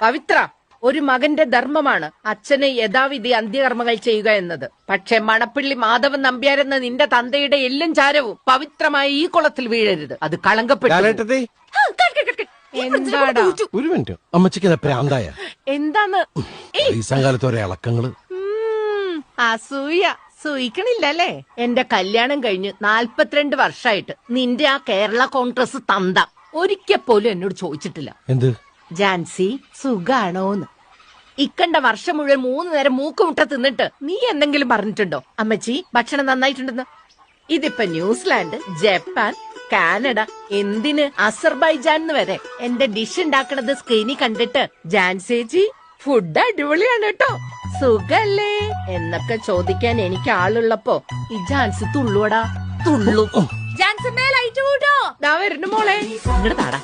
പവിത്ര, ഒരു മകന്റെ ധർമ്മമാണ് അച്ഛന് യഥാവിധി അന്ത്യകർമ്മങ്ങൾ ചെയ്യുക എന്നത്. പക്ഷെ മണപ്പിള്ളി മാധവൻ നമ്പ്യാരെന്ന നിന്റെ തന്തയുടെ എല്ലും ചാരവും പവിത്രമായി ഈ കുളത്തിൽ വീഴരുത്. അത് കളങ്കപ്പെട്ടു. എന്താടാ? ഒരു മിനിറ്റ്, അമ്മച്ചിക്ക് പ്രാന്തായ എന്താന്ന്? കാലത്ത് ഒരേ ഇളക്കങ്ങള്. അസൂയ സൂയിക്കണില്ലല്ലേ? എന്റെ കല്യാണം കഴിഞ്ഞ് 42 വർഷമായിട്ട് നിന്റെ ആ കേരള കോൺഗ്രസ് തന്ത ഒരിക്കൽ പോലും എന്നോട് ചോദിച്ചിട്ടില്ല എന്ത് ജാൻസി സുഖാണോന്ന്. ഇക്കണ്ട വർഷം മുഴുവൻ 3 നേരം മൂക്കുമുട്ട തിന്നിട്ട് നീ എന്തെങ്കിലും പറഞ്ഞിട്ടുണ്ടോ അമ്മച്ചി ഭക്ഷണം നന്നായിട്ടുണ്ടെന്ന്? ഇതിപ്പോ ന്യൂസിലാൻഡ്, ജപ്പാൻ, കാനഡ, എന്തിന് അസർബൈജാൻ വരെ എന്റെ ഡിഷ് ഉണ്ടാക്കണത് സ്ക്രീനിൽ കണ്ടിട്ട് ജാൻസേജി ഫുഡ് അടിപൊളിയാണ് കേട്ടോ, സുഖല്ലേ എന്നൊക്കെ ചോദിക്കാൻ എനിക്ക് ആളുള്ളപ്പോ ഈ ജാൻസി തുള്ളുവടാ തുള്ളു. ജാൻസി മേലായിട്ട് കൂട്ടോ. ദാ വരുന്നു മോളെ, ഇങ്ങോട്ട് താടാ.